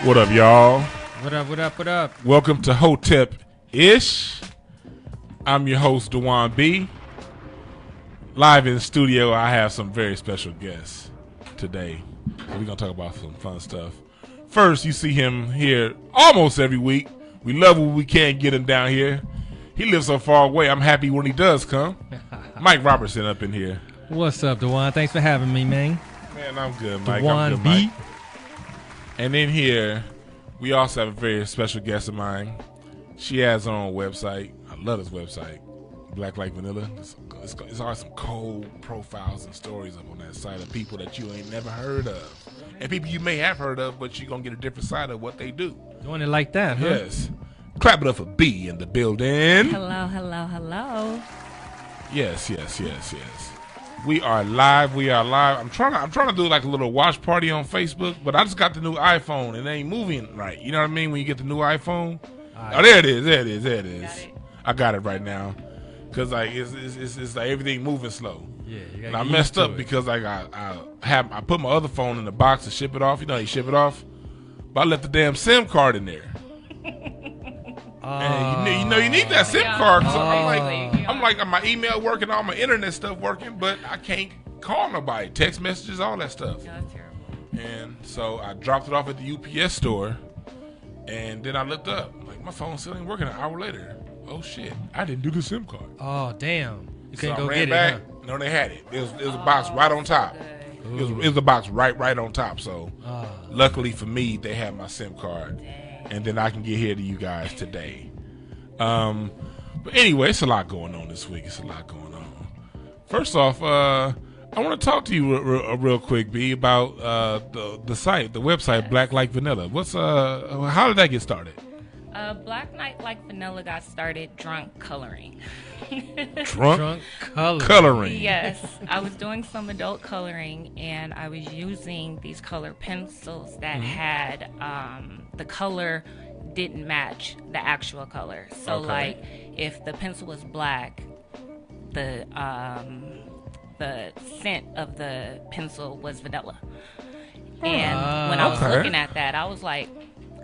What up, y'all? What up, what up, what up? Welcome to Hotep-ish. I'm your host, Dewan B. Live in the studio, I have some very special guests today. So we're going to talk about some fun stuff. First, you see him here almost every week. We love when we can't get him down here. He lives so far away, I'm happy when he does come. Mike Robertson up in here. What's up, Dewan? Thanks for having me, man. Man, I'm good, Mike. Dewan I'm good, B. Mike. And in here, we also have a very special guest of mine. She has her own website. I love this website, Black Like Vanilla. It's always some cold profiles and stories up on that site of people that you ain't never heard of. And people you may have heard of, but you're going to get a different side of what they do. Doing it like that, huh? Yes. Clap it up for B in the building. Hello, hello, hello. Yes. We are live. I'm trying to do like a little watch party on Facebook, but I just got the new iPhone and it ain't moving right. You know what I mean? When you get the new iPhone. Oh, there it is. I got it right now. Cause like it's like everything moving slow. Yeah. And I messed up because like I put my other phone in the box to ship it off. You know how you ship it off, but I left the damn SIM card in there. And you need that SIM card. So I'm like, my email working, all my internet stuff working, but I can't call nobody, text messages, all that stuff. Yeah, that's terrible. And so I dropped it off at the UPS store, and then I looked up, like my phone still ain't working. An hour later, oh shit, I didn't do the SIM card. Oh damn, you couldn't so go I ran get back. it. Huh? No, they had it. It was a box right on top. It was a box right on top. So luckily for me, they had my SIM card, and then I can get here to you guys today. But anyway, it's a lot going on this week. First off, I want to talk to you real quick, B, about the site, the website, Black Like Vanilla. How did that get started? Black Like Vanilla got started drunk coloring. Drunk coloring. Coloring. Yes, I was doing some adult coloring, and I was using these color pencils that had the color didn't match the actual color. So like if the pencil was black, the scent of the pencil was vanilla. And when I was looking at that, I was like,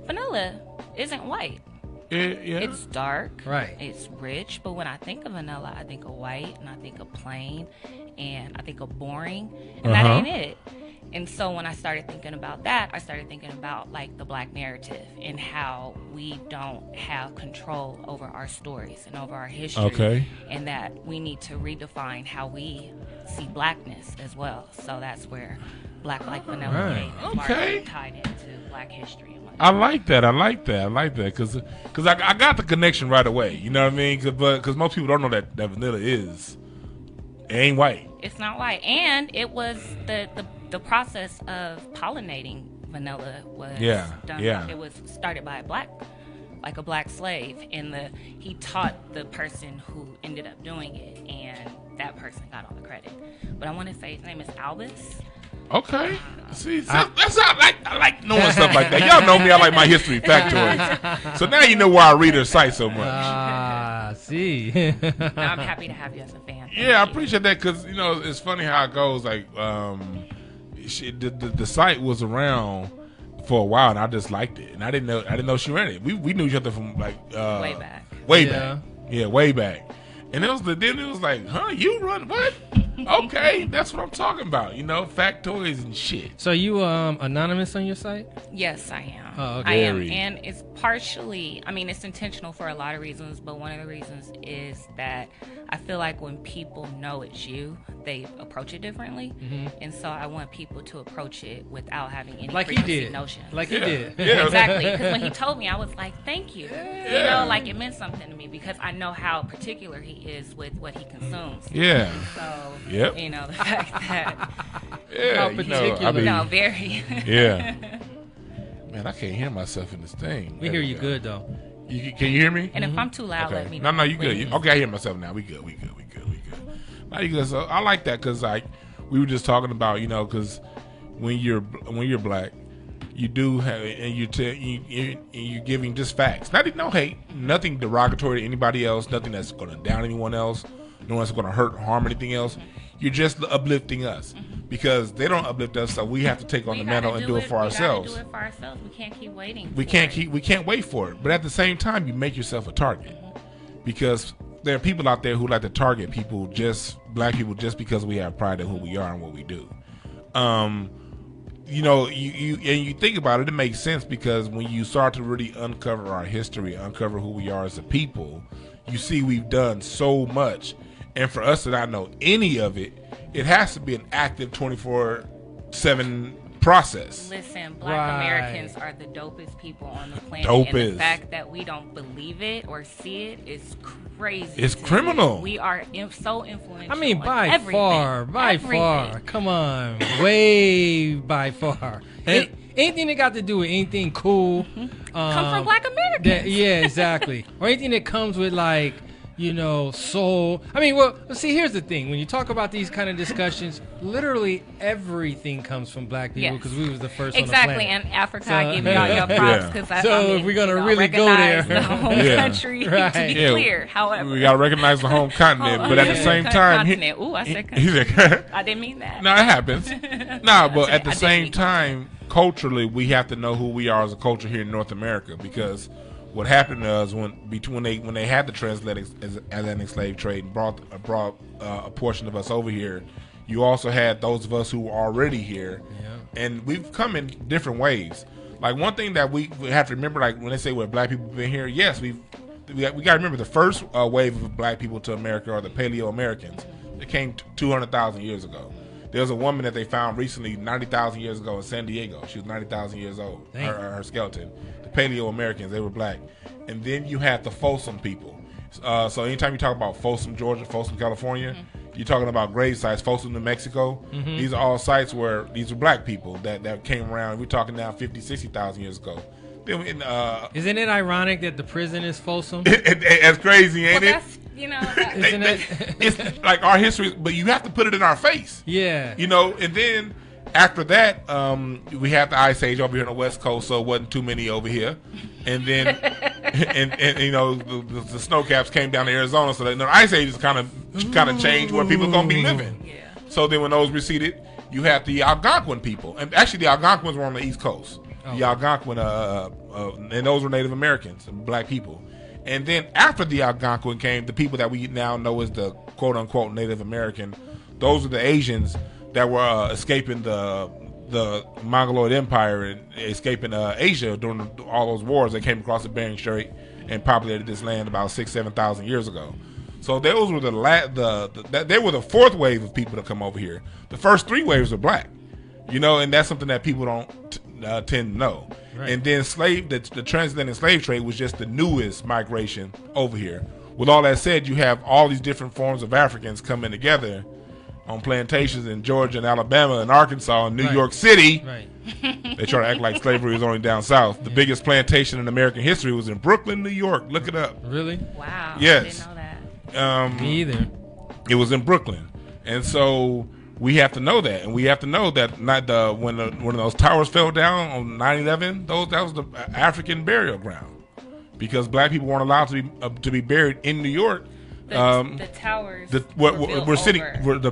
vanilla isn't white. It's dark. Right. It's rich. But when I think of vanilla, I think of white, and I think of plain, and I think of boring, and that ain't it. And so when I started thinking about that, I started thinking about like the black narrative and how we don't have control over our stories and over our history. Okay. And that we need to redefine how we see blackness as well. So that's where Black Like Vanilla came tied into black history. And I like that because I got the connection right away. You know what I mean? Because most people don't know that vanilla it ain't white. It's not white. And it was the process of pollinating vanilla was done. Yeah. It was started by a black slave, and he taught the person who ended up doing it, and that person got all the credit. But I want to say his name is Albus. Okay. See, I like knowing stuff like that. Y'all know me. I like my history factoids. So now you know why I read her site so much. See. No, I'm happy to have you as a fan. I appreciate that because it's funny how it goes. Like the site was around for a while, and I just liked it, and I didn't know she ran it. We knew each other from like way back. Way back. And it was like, huh? You run what? Okay, that's what I'm talking about. Factoids and shit. So you anonymous on your site? Yes, I am. Oh, okay. I am, and it's partially. I mean, it's intentional for a lot of reasons, but one of the reasons is that I feel like when people know it's you, they approach it differently, and so I want people to approach it without having any preconceived notions. Like he did. Yeah. Exactly. Because when he told me, I was like, "Thank you." Like it meant something to me because I know how particular he is with what he consumes. Yeah. So the fact that how particular. Very. Yeah. Man, I can't hear myself in this thing. We hear you good though. Can you hear me? And if I'm too loud, let me know. No, you good. Okay, I hear myself now. We good. Now you good. So I like that because like we were just talking about, because when you're black, you do have, and you're giving just facts. No hate, nothing derogatory to anybody else, nothing that's going to down anyone else, no one's going to hurt, harm anything else. You're just uplifting us. because they don't uplift us, so we have to take on the mantle and do it for ourselves. We gotta do it for ourselves. We can't keep waiting. We can't wait for it. But at the same time, you make yourself a target, because there are people out there who like to target people, black people, just because we have pride in who we are and what we do. You know, you think about it, it makes sense, because when you start to really uncover our history, uncover who we are as a people, you see we've done so much. And for us to not know any of it, it has to be an active 24/7 process. Listen, Black Americans are the dopest people on the planet. Dopest. And the fact that we don't believe it or see it is crazy. It's criminal. We are so influential. I mean, by everything. far. Come on, way by far. Anything that got to do with anything cool, come from Black Americans. Yeah, exactly. Or anything that comes with, like, you know, soul. I mean, well, see, here's the thing. When you talk about these kind of discussions, literally everything comes from black people, because we was the first on the planet. Exactly, and Africa, I give y'all your props, because if we're going to really go there, the home country, to be clear. However, we got to recognize the home continent, but at the same time, I said continent. I didn't mean that. No, it happens. But at the same time, culturally, we have to know who we are as a culture here in North America, because what happened was when they had the transatlantic slave trade and brought a portion of us over here, you also had those of us who were already here, and we've come in different ways. Like, one thing that we have to remember, like when they say, well, black people been here, yes, we got to remember the first wave of black people to America are the Paleo Americans. They came 200,000 years ago. There's a woman that they found recently 90,000 years ago in San Diego. She was 90,000 years old. Her skeleton. The Paleo Americans, they were black. And then you had the Folsom people. So anytime you talk about Folsom, Georgia, Folsom, California, you're talking about grave sites. Folsom, New Mexico. These are all sites where these are black people that came around. We're talking now 50, 60,000 years ago. Isn't it ironic that the prison is Folsom? That's crazy, ain't it? It's like our history, but you have to put it in our face. Yeah. You know, and then after that, we had the Ice Age over here on the West Coast, so it wasn't too many over here. And then, and you know, the snow caps came down to Arizona, so the Ice Age is kind of changed where people are going to be living. Yeah. So then when those receded, you had the Algonquin people. And actually, the Algonquins were on the East Coast. The Algonquin, and those were Native Americans, black people. And then after the Algonquin came the people that we now know as the quote-unquote Native American. Those are the Asians that were escaping the Mongoloid Empire and escaping Asia during all those wars. They came across the Bering Strait and populated this land about 6,000-7,000 years ago. So those were they were the fourth wave of people to come over here. The first three waves are black, you know, and that's something that people don't tend to know. Right. And then the transatlantic slave trade was just the newest migration over here. With all that said, you have all these different forms of Africans coming together on plantations in Georgia and Alabama and Arkansas and New York City. Right. They try to act like slavery was only down south. The biggest plantation in American history was in Brooklyn, New York. Look it up. Really? Wow. Yes. I didn't know that. Me either. It was in Brooklyn. And so we have to know that, and we have to know that when those towers fell down on 9/11, that was the African burial ground, because black people weren't allowed to be buried in New York. The towers. The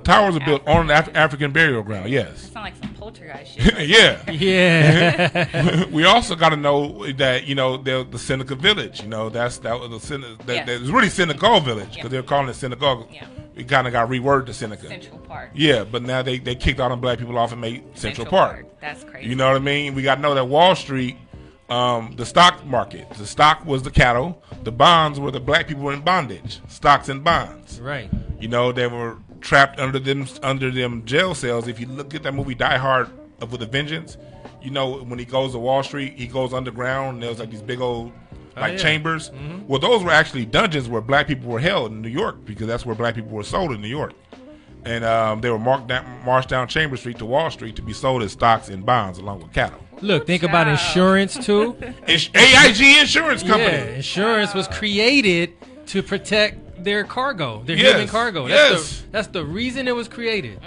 towers are built on an African burial ground. Yes. It sounds like some poltergeist shit. Yeah. Yeah. We also got to know that, you know, the Seneca Village. You know, that was it's really Senegal Village, because they're calling it Senegal. Yeah. It kind of got reworded to Seneca. Central Park. Yeah, but now they kicked all them black people off and made Central Park. That's crazy. You know what I mean? We got to know that Wall Street, the stock market, the stock was the cattle, the bonds were the black people in bondage, stocks and bonds. Right. You know, they were trapped under them jail cells. If you look at that movie Die Hard with a Vengeance, you know, when he goes to Wall Street, he goes underground, and there's like these big old chambers. Mm-hmm. Well, those were actually dungeons where black people were held in New York, because that's where black people were sold in New York. And they were marched down Chambers Street to Wall Street to be sold as stocks and bonds along with cattle. Look, think about insurance too. AIG Insurance Company. Yeah, insurance was created to protect their cargo, their human cargo. That's the reason it was created.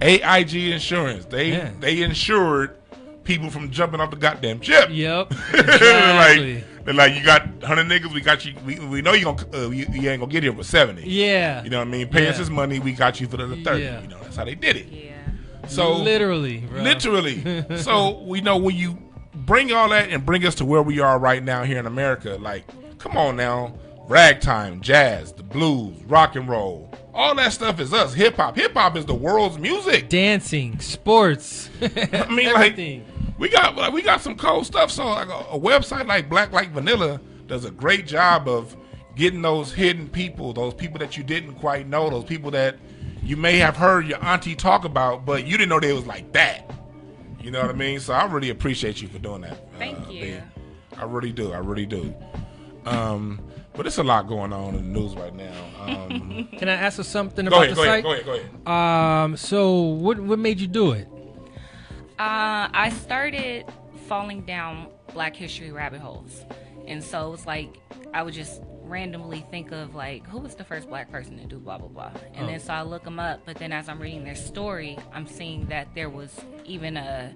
AIG Insurance. They insured people from jumping off the goddamn ship. Yep. Exactly. They're like, you got 100 niggas, we got you. We know you ain't gonna get here for 70. Yeah. You know what I mean? Pay us this money, we got you for the 30. Yeah. You know, that's how they did it. Yeah. So literally, bro. Literally. So we know when you bring all that and bring us to where we are right now here in America, like, come on now. Ragtime, jazz, the blues, rock and roll. All that stuff is us. Hip hop. Hip hop is the world's music. Dancing, sports. I mean, everything. Like we got some cool stuff. So like a website like Black Like Vanilla does a great job of getting those hidden people, those people that you didn't quite know, those people that you may have heard your auntie talk about, but you didn't know they was like that. You know what I mean? So I really appreciate you for doing that. Thank you. I really do. I really do. But it's a lot going on in the news right now. Can I ask you something about the site? Go ahead. So what made you do it? I started falling down Black History rabbit holes. And so it's like I would just randomly think of like, who was the first Black person to do blah, blah, blah. And then so I look them up. But then as I'm reading their story, I'm seeing that there was even a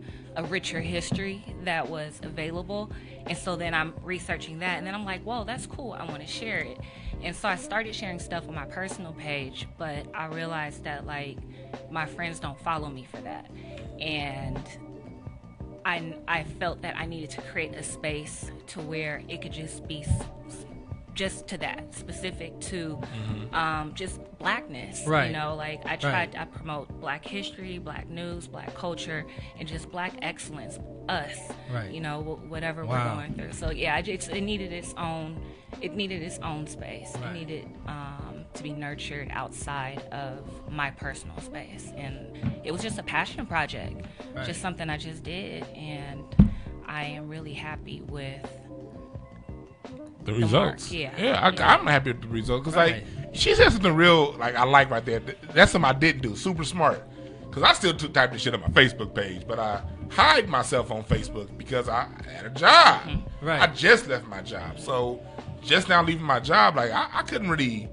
richer history that was available. And so then I'm researching that. And then I'm like, whoa, that's cool. I want to share it. And so I started sharing stuff on my personal page. But I realized that like my friends don't follow me for that. And I felt that I needed to create a space to where it could just be just to that, specific to just Blackness. Right. You know, like I promote Black history, Black news, Black culture, and just Black excellence, us. Right. You know, whatever we're going through. So yeah, it needed its own space. Right. It needed to be nurtured outside of my personal space. And it was just a passion project, just something I just did. And I am really happy with the results. Yeah. I'm happy with the results. Because, like, she said something real, like, I like right there. That's something I didn't do. Super smart. Because I still type this shit on my Facebook page. But I hide myself on Facebook because I had a job. Right. I just left my job. So, just now leaving my job, like, I couldn't really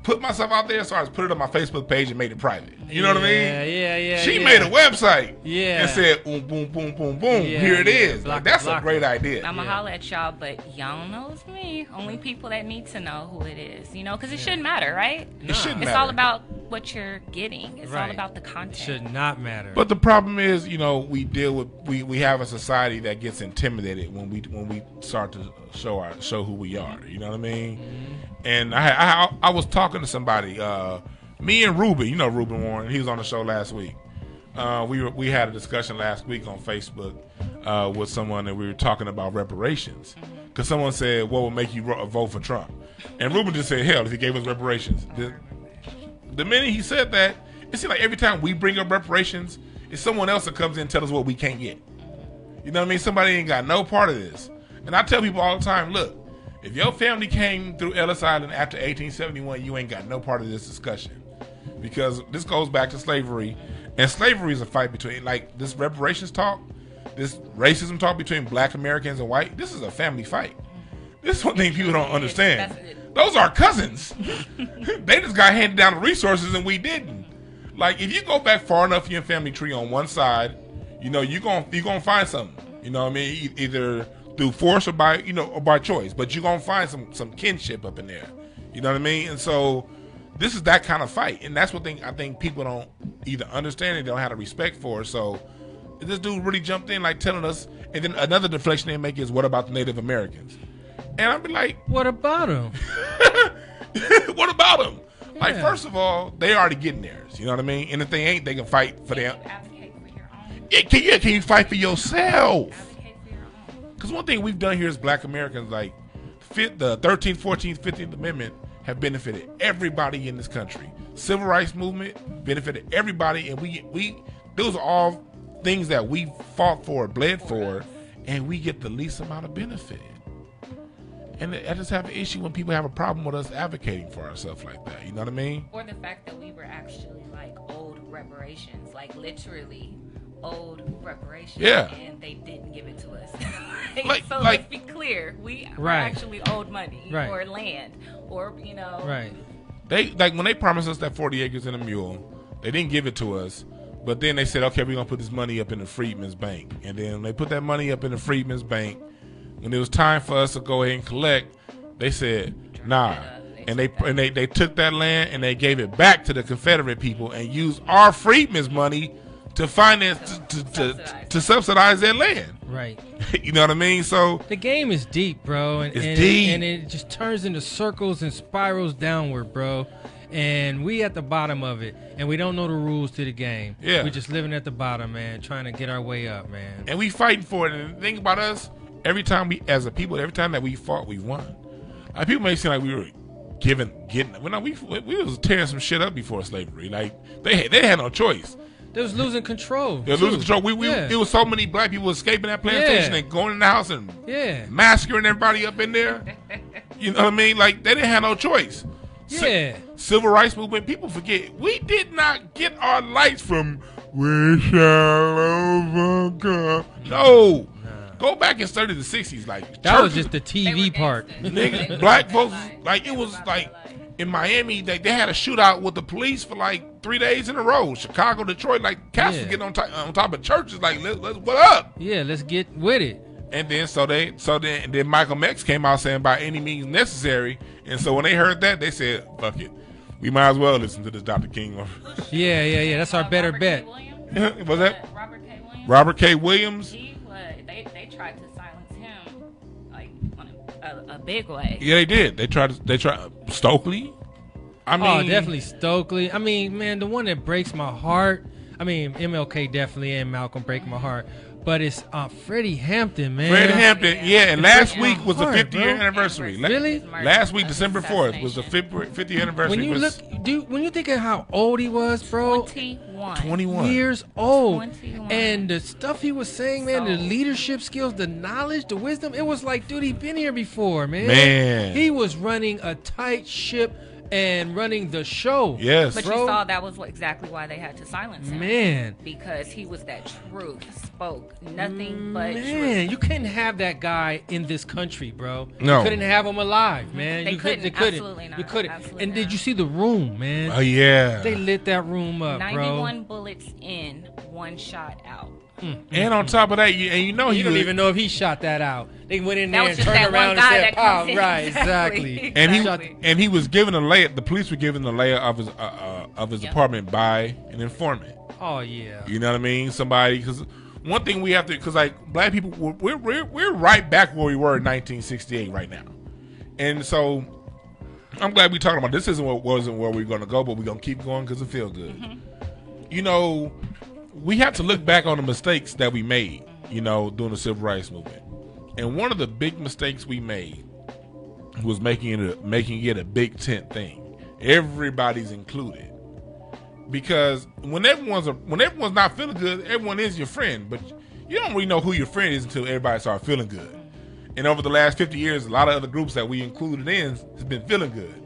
put myself out there, so I just put it on my Facebook page and made it private. You know what I mean? Yeah. She made a website and said, boom, boom, boom, boom, boom. Here it is. Block, like, that's block a great idea. I'm going to holler at y'all, but y'all knows me. Only people that need to know who it is, you know, because it shouldn't matter, right? It shouldn't matter. It's all about what you're getting. It's all about the content. It should not matter. But the problem is, you know, we have a society that gets intimidated when we start to show who we are. You know what I mean? Mm-hmm. And I was talking to somebody, me and Ruben, you know Ruben Warren, he was on the show last week. We had a discussion last week on Facebook with someone, and we were talking about reparations. Because someone said, what would make you vote for Trump? And Ruben just said, hell, if he gave us reparations. The minute he said that, it seems like every time we bring up reparations, it's someone else that comes in and tells us what we can't get. You know what I mean? Somebody ain't got no part of this. And I tell people all the time, look, if your family came through Ellis Island after 1871, you ain't got no part of this discussion. Because this goes back to slavery. And slavery is a fight between, like, this reparations talk, this racism talk between Black Americans and white, this is a family fight. This is one thing people don't understand. Those are cousins. They just got handed down the resources and we didn't. Like, if you go back far enough in your family tree on one side, you know, you're gonna find something. You know what I mean? Either through force or by choice. But you're gonna find some kinship up in there. You know what I mean? And so this is that kind of fight. And that's what I think people don't either understand or they don't have a respect for. So this dude really jumped in, like, telling us, and then another deflection they make is, what about the Native Americans? And I'd be like, what about them? What about them? Yeah. Like, first of all, they already getting theirs. You know what I mean? And if they ain't, they can fight for them. Advocate for your own. Can you fight for yourself? Advocate for your own. Because one thing we've done here as Black Americans, like, the 13th, 14th, 15th Amendment have benefited everybody in this country. Civil rights movement benefited everybody, and we those are all things that we fought for, bled for, and we get the least amount of benefit. And I just have an issue when people have a problem with us advocating for ourselves like that. You know what I mean? Or the fact that we were actually like old reparations, like literally old reparations. Yeah. And they didn't give it to us. So let's be clear. We were Right. actually owed money Right. or land or, you know. Right. They, like, when they promised us that 40 acres and a mule, they didn't give it to us. But then they said, okay, we're going to put this money up in the Freedmen's Bank. And then when they put that money up in the Freedmen's Bank, when it was time for us to go ahead and collect, they said, nah. And they took that land and they gave it back to the Confederate people and used our freedmen's money to finance to subsidize their land. Right. You know what I mean? So the game is deep, bro, and it just turns into circles and spirals downward, bro. And we at the bottom of it, and we don't know the rules to the game. Yeah, we're just living at the bottom, man, trying to get our way up, man. And we fighting for it. And the thing about us, every time as a people, every time that we fought, we won. Like, people may seem like we were we was tearing some shit up before slavery. Like they had no choice. They was losing control. They were losing control. There was so many black people escaping that plantation and going in the house and massacring everybody up in there. You know what I mean? Like, they didn't have no choice. Yeah. Civil rights movement, people forget, we did not get our lights from "We Shall Overcome." No. Go back and study the 60s. Like, that was just the TV part. Nigga, black folks, like, it was like in Miami, they had a shootout with the police for like 3 days in a row. Chicago, Detroit, like, cats was getting on top of churches. Like, let's what up? Yeah, let's get with it. And then then Michael X came out saying by any means necessary. And so when they heard that, they said, "Fuck it, we might as well listen to this Dr. King." Yeah. That's our better bet. Was that Robert K. Williams? Robert K. Williams. They tried to silence him like on a big way. Yeah, they did. They tried Stokely. I mean, definitely Stokely. I mean, man, the one that breaks my heart. I mean, MLK definitely and Malcolm break my heart. But it's Freddie Hampton, man. Freddie Hampton, yeah. And last week was the 50th anniversary. Really? Last week, December 4th, was the 50th anniversary. When you think of how old he was, bro. 21 years old. 21. And the stuff he was saying, man, the leadership skills, the knowledge, the wisdom, it was like, dude, he'd been here before, man. He was running a tight ship and running the show. Yes. But bro. You saw that was exactly why they had to silence him. Man. Because he was that truth, spoke nothing but truth. Man, you couldn't have that guy in this country, bro. No. You couldn't have him alive, man. They couldn't. Absolutely not. You couldn't. Absolutely and not. did you see the room, man? Oh, yeah. They lit that room up, 91 bullets in, one shot out. And on top of that, you don't even know if he shot that out. They went in there and just turned that around one and guy said, that "Pow!" comes in. Right, exactly. And he was given a layer. The police were given the layer of his apartment by an informant. Oh yeah. You know what I mean? Somebody, because one thing we have to, because like black people, we're right back where we were in 1968 right now, and so I'm glad we talking about this. Wasn't where we're gonna go, but we're gonna keep going because it feels good. Mm-hmm. You know, we have to look back on the mistakes that we made, you know, during the civil rights movement. And one of the big mistakes we made was making it a big tent thing. Everybody's included. Because when everyone's not feeling good, everyone is your friend. But you don't really know who your friend is until everybody starts feeling good. And over the last 50 years, a lot of other groups that we included in has been feeling good.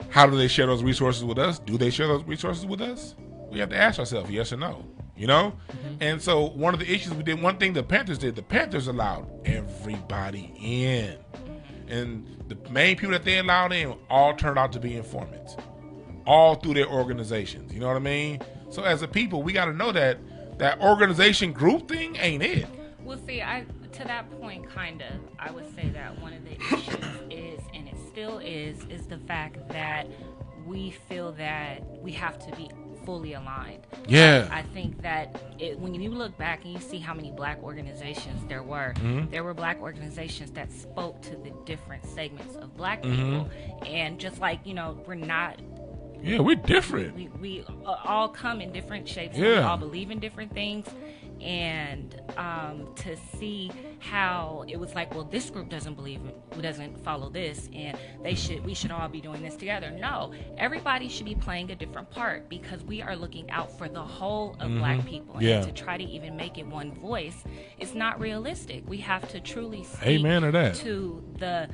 How do they share those resources with us? Do they share those resources with us? We have to ask ourselves, yes or no, you know? Mm-hmm. And so one of the issues we did, one thing the Panthers did, the Panthers allowed everybody in. And the main people that they allowed in all turned out to be informants, all through their organizations. You know what I mean? So as a people, we got to know that organization group thing ain't it. Well, see, to that point, kind of, I would say that one of the issues is, and it still is the fact that we feel that we have to be fully aligned. Yeah. I think that when you look back and you see how many black organizations there were black organizations that spoke to the different segments of black people. And just like, you know, we're not... Yeah, we're different. We all come in different shapes. Yeah. We all believe in different things. And to see how it was like, well, this group doesn't follow this, and we should all be doing this together. No, everybody should be playing a different part, because we are looking out for the whole of black people. And to try to even make it one voice is not realistic. We have to truly speak Amen to that. To the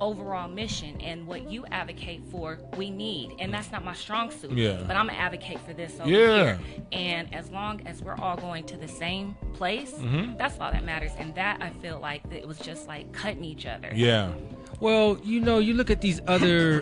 overall mission, and what you advocate for, we need. And that's not my strong suit. Yeah. But I'm gonna advocate for this over here. And as long as we're all going to the same place, that's all that matters. And that, I feel like it was just like cutting each other. Yeah. Well, you know, you look at these other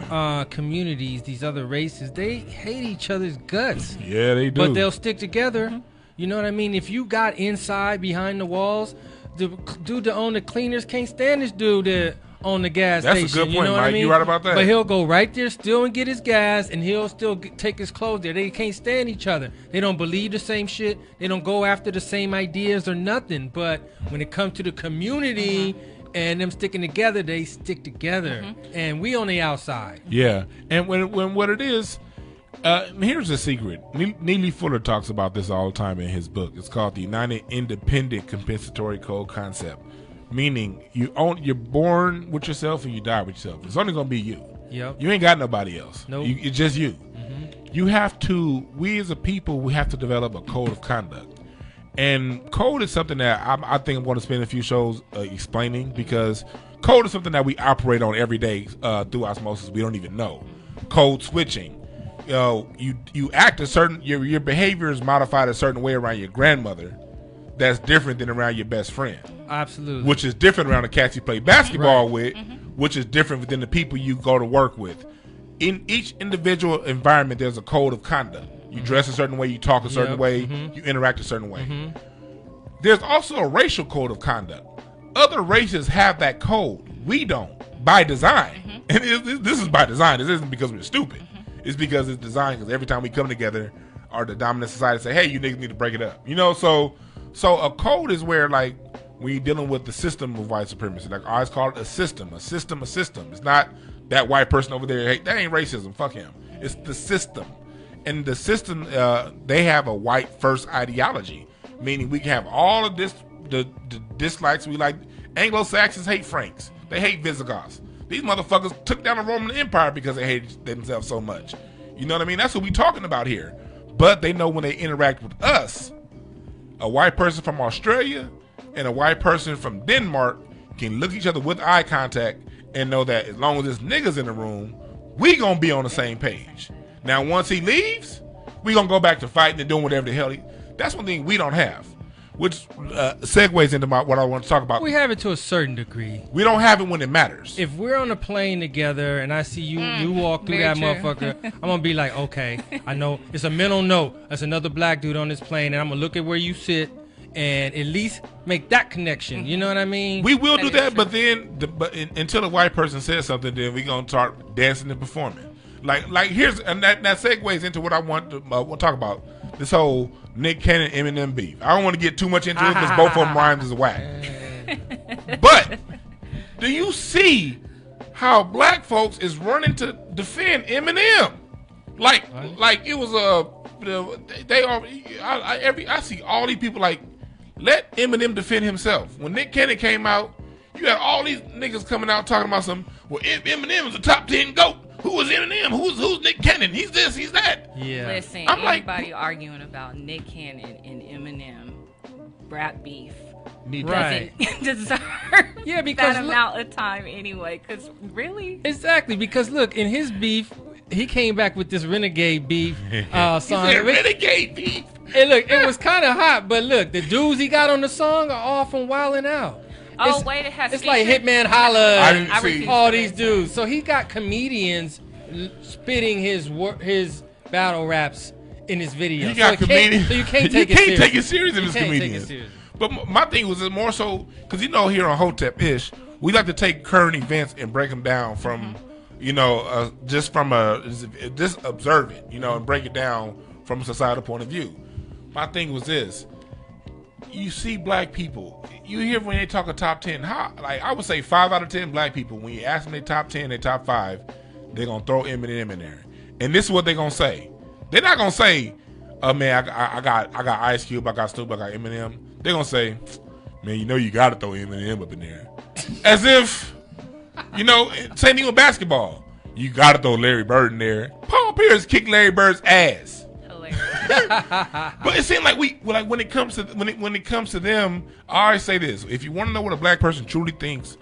communities, these other races, they hate each other's guts. Yeah, they do. But they'll stick together. You know what I mean? If you got inside behind the walls, the dude that owned the cleaners can't stand this dude that on the gas That's station. a good point, you know what Mike. I mean? You right about that. But he'll go right there still and get his gas, and he'll still take his clothes there. They can't stand each other. They don't believe the same shit. They don't go after the same ideas or nothing. But when it comes to the community and them sticking together, they stick together. And we on the outside. Yeah. And when what it is, here's the secret. Neely Fuller talks about this all the time in his book. It's called the United Independent Compensatory Code Concept. Meaning you're born with yourself and you die with yourself. It's only gonna be you. Yep. You ain't got nobody else. Nope. It's just you. You have to. We as a people, we have to develop a code of conduct. And code is something that I think I'm going to spend a few shows explaining, because code is something that we operate on every day through osmosis. We don't even know. Code switching. You act a certain. Your behavior is modified a certain way around your grandmother. That's different than around your best friend. Absolutely. Which is different around the cats you play basketball with, which is different than the people you go to work with. In each individual environment, there's a code of conduct. You dress a certain way, you talk a certain way, you interact a certain way. There's also a racial code of conduct. Other races have that code. We don't, by design. And this is by design. This isn't because we're stupid. It's because it's designed, because every time we come together, the dominant society say, hey, you niggas need to break it up. So a code is where, like, when you're dealing with the system of white supremacy, like I always call it a system. It's not that white person over there. Hey, that ain't racism. Fuck him. It's the system. And the system, they have a white first ideology, meaning we can have all of this, the dislikes. We like Anglo-Saxons hate Franks. They hate Visigoths. These motherfuckers took down the Roman Empire because they hated themselves so much. You know what I mean? That's what we talking about here. But they know when they interact with us, a white person from Australia and a white person from Denmark can look each other with eye contact and know that as long as there's niggas in the room, we gonna be on the same page. Now, once he leaves, we gonna go back to fighting and doing whatever the hell. That's one thing we don't have, which segues into what I want to talk about. We have it to a certain degree. We don't have it when it matters. If we're on a plane together and I see you walk through that motherfucker, I'm gonna be like, okay, I know it's a mental note. That's another black dude on this plane, and I'm gonna look at where you sit and at least make that connection. You know what I mean? We will do that, but then until the white person says something, then we gonna start dancing and performing. Like here's, and that segues into what I want to talk about. This whole Nick Cannon Eminem beef. I don't want to get too much into it because both of them rhymes is whack. But do you see how black folks is running to defend Eminem? Like it was I see all these people like, let Eminem defend himself. When Nick Cannon came out, you had all these niggas coming out talking about Eminem is a top 10 GOAT. Who is Eminem? Who's Nick Cannon? He's this, he's that. Yeah. Listen, anybody arguing about Nick Cannon and Eminem rap beef doesn't deserve that amount of time anyway. Because really, exactly. Because look, in his beef, he came back with this renegade beef song. Renegade beef. And look, it was kind of hot, but look, the dudes he got on the song are all from Wildin' Out. It's like Hitman Holla and all these dudes. So he got comedians spitting his battle raps in his video. You got comedians. So you can't take it serious if it's comedians. But my thing was more so because here on Hotep Ish, we like to take current events and break them down from just observe it, and break it down from a societal point of view. My thing was this. You see black people, you hear when they talk a top 10, I would say 5 out of 10 black people, when you ask them their top 10, their top 5, they're going to throw Eminem in there. And this is what they're going to say. They're not going to say, oh man, I got Ice Cube, I got Snoop, I got Eminem. They're going to say, man, you got to throw Eminem up in there. As if, same thing with basketball. You got to throw Larry Bird in there. Paul Pierce kicked Larry Bird's ass. But it seems like when it comes to them, I always say this: if you want to know what a black person truly thinks,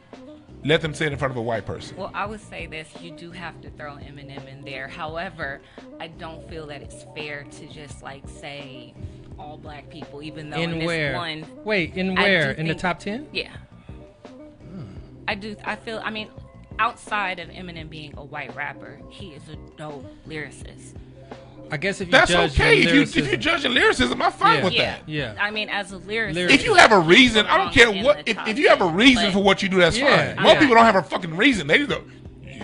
let them say it in front of a white person. Well, I would say this: you do have to throw Eminem in there. However, I don't feel that it's fair to just say all black people, even though in this one. Wait, in where? In the top 10? Yeah. I do. I feel. I mean, outside of Eminem being a white rapper, he is a dope lyricist. I guess if you that's judge okay. if If you judge the lyricism, I'm fine with that. Yeah. I mean, as a lyricist, if you have a reason, I don't care what. If you have a reason for what you do, that's fine. Most people don't have a fucking reason. They just go,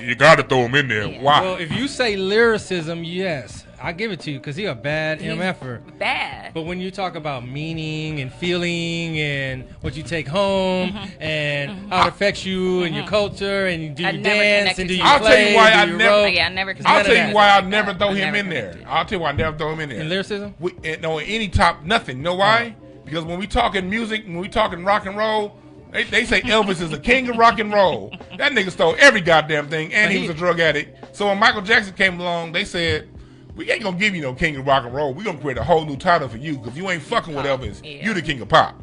you got to throw them in there. Yeah. Why? Well, if you say lyricism, yes, I give it to you because he's a bad MFer. Bad. But when you talk about meaning and feeling and what you take home and how it affects you and your culture and do you dance and do you I'll play? tell you why I never. I'll tell you why I never throw him in there. I'll tell you why I never throw him in there. In lyricism? No, any top, nothing. You know why? Because when we talking music, when we talking rock and roll, they say Elvis is the king of rock and roll. That nigga stole every goddamn thing, and he was a drug addict. So when Michael Jackson came along, they said, we ain't gonna give you no king of rock and roll. We gonna create a whole new title for you because you ain't fucking with Elvis. Yeah. You the king of pop.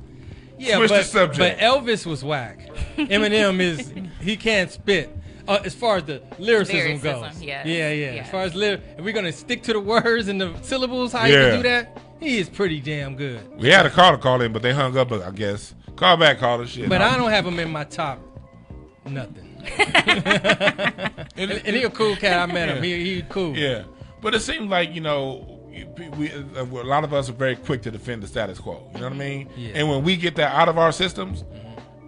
Yeah, Switch the subject. But Elvis was whack. Eminem he can't spit. As far as the lyricism goes. Yeah. As far as if we're gonna stick to the words and the syllables, how you can do that, he is pretty damn good. We had a caller call in, but they hung up, I guess. Call back, caller. Shit. But I don't have him in my top nothing. and he a cool cat. I met him. He cool. Yeah. But it seems like, a lot of us are very quick to defend the status quo. You know what I mean? Yeah. And when we get that out of our systems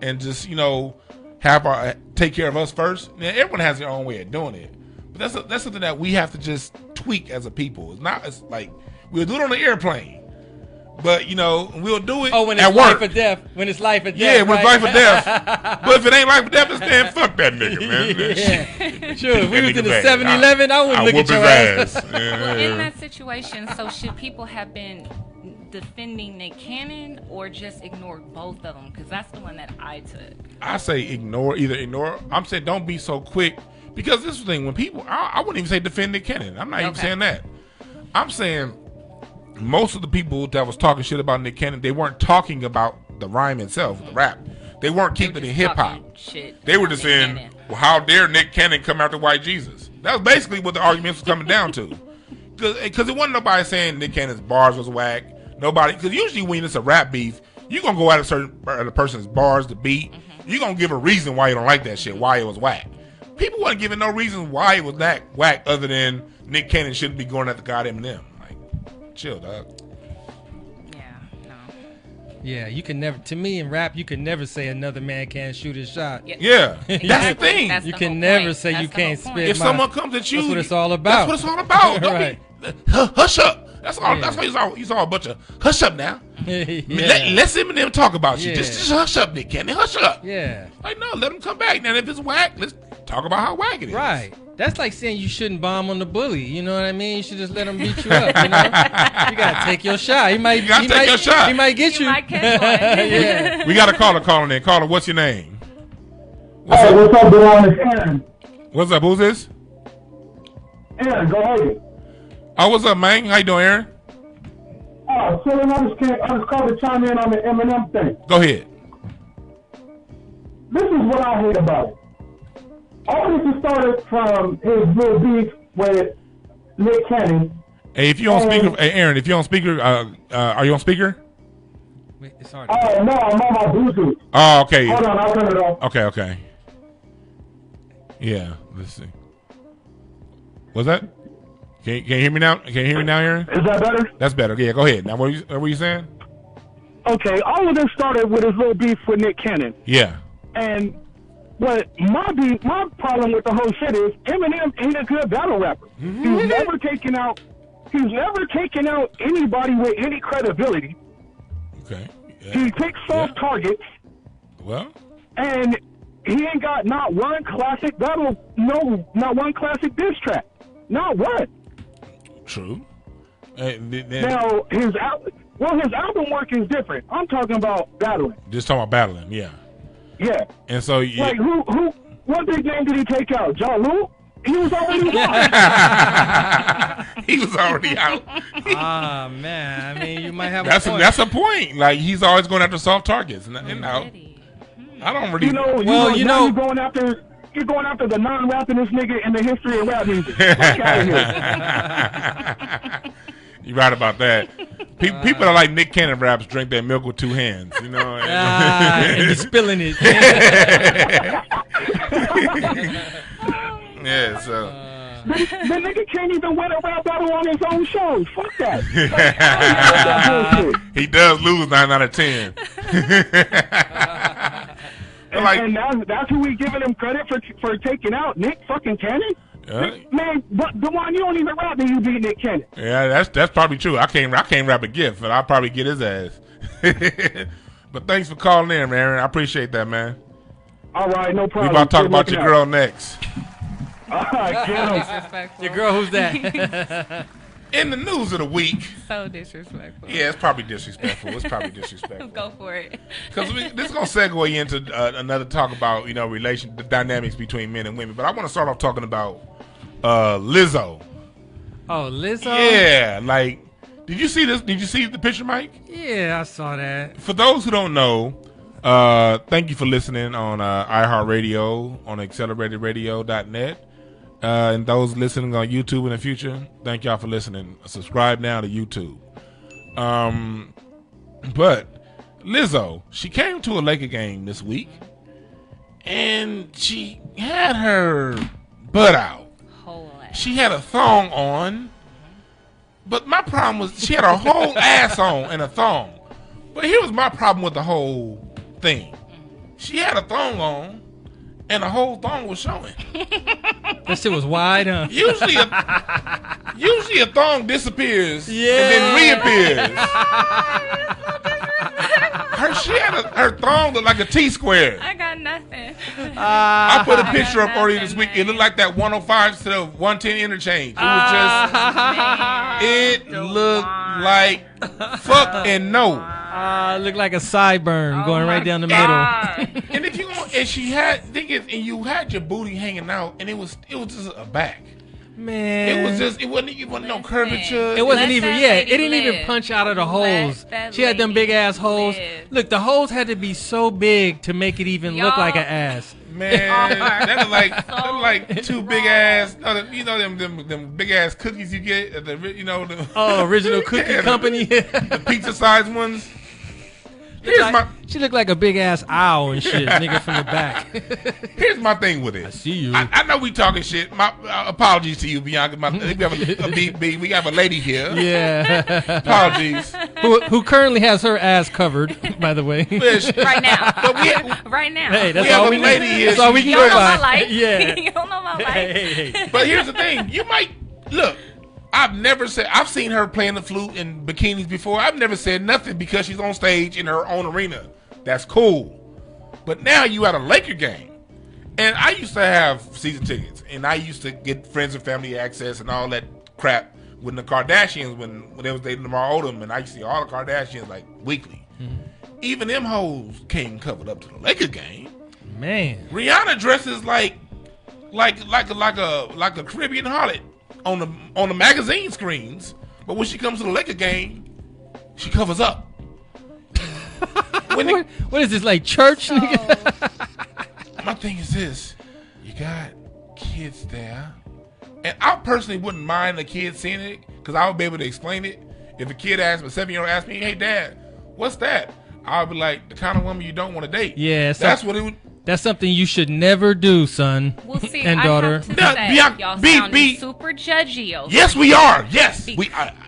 and just, have take care of us first, everyone has their own way of doing it. But that's something that we have to just tweak as a people. It's like we'll do it on the airplane. But, we'll do it when it's at life work. or death. When it's life or death. Yeah, when it's right? life or death. But if it ain't life or death, then fuck that nigga, man. Yeah. Sure, if we was in the 7-Eleven, I wouldn't look at your ass. Well, in that situation, so should people have been defending Nick Cannon or just ignored both of them? Because that's the one that I took. I say ignore. I'm saying don't be so quick. Because this is the thing, when people, I wouldn't even say defend Nick Cannon. I'm not even saying that. I'm saying most of the people that was talking shit about Nick Cannon, they weren't talking about the rhyme itself, the rap. They weren't keeping it hip hop. They were just saying, well, how dare Nick Cannon come after White Jesus? That was basically what the arguments was coming down to. Because it wasn't nobody saying Nick Cannon's bars was whack. Nobody, because usually when it's a rap beef, you're going to go at a person's bars, the beat. You're going to give a reason why you don't like that shit, why it was whack. People wasn't giving no reason why it was that whack other than Nick Cannon shouldn't be going at the goddamn Eminem. Chill, dog. Yeah, you can never. To me, in rap, you can never say another man can't shoot his shot. Yeah, that's the thing. You can never say you can't spit. If someone comes at you, that's what it's all about. That's what it's all about. Right. Hush up. That's all. Yeah. That's why he's all a bunch of hush up now. Let's Eminem talk about you. Just hush up, Nick Cannon. Hush up. Yeah. Like no, let him come back. Now if it's whack, let's talk about how whack it is. Right. That's like saying you shouldn't bomb on the bully. You know what I mean? You should just let him beat you up. You know? You gotta take your shot. You gotta take your shot. He might get you. Might catch one. Yeah. We got a caller calling in. Caller, what's your name? What's up, Deron? It's Aaron. What's up? Who's this? Aaron, go ahead. Oh, what's up, man? How you doing, Aaron? So I just called to chime in on the Eminem thing. Go ahead. This is what I hate about it. All this started from his little beef with Nick Cannon. Hey, if you on speaker, hey Aaron, if you on speaker, are you on speaker? Wait, it's hard. No, I'm on my Bluetooth. Oh, okay. Hold on, I'll turn it off. Okay. Yeah, let's see. What's that? Can you hear me now? Can you hear me now, Aaron? Is that better? That's better. Yeah, go ahead. Now, what were you saying? Okay, all of this started with his little beef with Nick Cannon. Yeah. And but my problem with the whole shit is Eminem ain't a good battle rapper. He's never taken out anybody with any credibility. Okay. Yeah. He picks soft targets. Well. And he ain't got not one classic battle, not one classic diss track. Not one. True. Now his album work is different. I'm talking about battling. Just talking about battling, yeah. Yeah. And so like what big name did he take out? John Lou? He was already out. He was already out. Ah, man. I mean, you might have that's a point. Like he's always going after soft targets and out. I don't really. You're going after the non-rappingest nigga in the history of rap music. Get out of here. You're right about that. People that like Nick Cannon raps drink that milk with two hands, you know. And you're spilling it. Yeah, so The nigga can't even win a rap battle on his own show. Fuck that. He does lose 9 out of 10. And that's who we giving him credit for taking out Nick fucking Cannon. Man, but DeJuan, you don't even rap and you beat Nick Cannon. Yeah, that's probably true. I can't rap a gift, but I'll probably get his ass. But thanks for calling in, man. I appreciate that, man. All right, no problem. We about to talk about your girl next. All right, get him. Your girl, who's that? In the news of the week. So disrespectful. Yeah, it's probably disrespectful. Go for it. Because this is going to segue into another talk about, the dynamics between men and women. But I want to start off talking about Lizzo. Oh, Lizzo? Yeah, like, did you see this? Did you see the picture, Mike? Yeah, I saw that. For those who don't know, thank you for listening on iHeartRadio, on AcceleratedRadio.net. And those listening on YouTube in the future, thank y'all for listening. Subscribe now to YouTube. But Lizzo, she came to a Laker game this week, and she had her butt out. She had a thong on, but my problem was she had her whole ass on and a thong. But here was my problem with the whole thing. She had a thong on, and the whole thong was showing. That shit was wide, huh? Usually a thong disappears and then reappears. Her thong looked like a T-square. I got nothing. I put a picture up earlier this week. It looked like that 105 to the 110 interchange. It was just, it looked like fuck and no. Looked like a sideburn going right down the middle. And if you and she had and you had your booty hanging out, and it was just a back. Man, it wasn't no curvature. It wasn't even it didn't even punch out of the holes. She had them big ass holes. Look, the holes had to be so big to make it even look like an ass. Man, that's like two big ass. Them big ass cookies you get at the original cookie company, the pizza sized ones. She looked like a big ass owl and shit, nigga, from the back. Here's my thing with it. I see you. I know we talking shit. My apologies to you, Bianca. We have a lady here. Yeah. Apologies. Who currently has her ass covered, by the way. Right now. Right now. Hey, that's we all have we a lady here. That's all we can go by. My life. Yeah. You don't know my life. Hey. But here's the thing. You might look. I've seen her playing the flute in bikinis before. I've never said nothing because she's on stage in her own arena. That's cool. But now you at a Laker game. And I used to have season tickets. And I used to get friends and family access and all that crap with the Kardashians when they was dating Lamar Odom. And I used to see all the Kardashians like weekly. Mm-hmm. Even them hoes came covered up to the Laker game. Man. Rihanna dresses like a Caribbean harlot on the magazine screens, but when she comes to the Laker game, she covers up. What is this, like church? My thing is this: you got kids there, and I personally wouldn't mind the kid seeing it because I would be able to explain it. If a 7-year-old asked me, "Hey, Dad, what's that?" I would be like, "The kind of woman you don't want to date." Yeah, that's what it would. That's something you should never do, son and daughter. Y'all sounding super judgy over Yes, we are. Yes,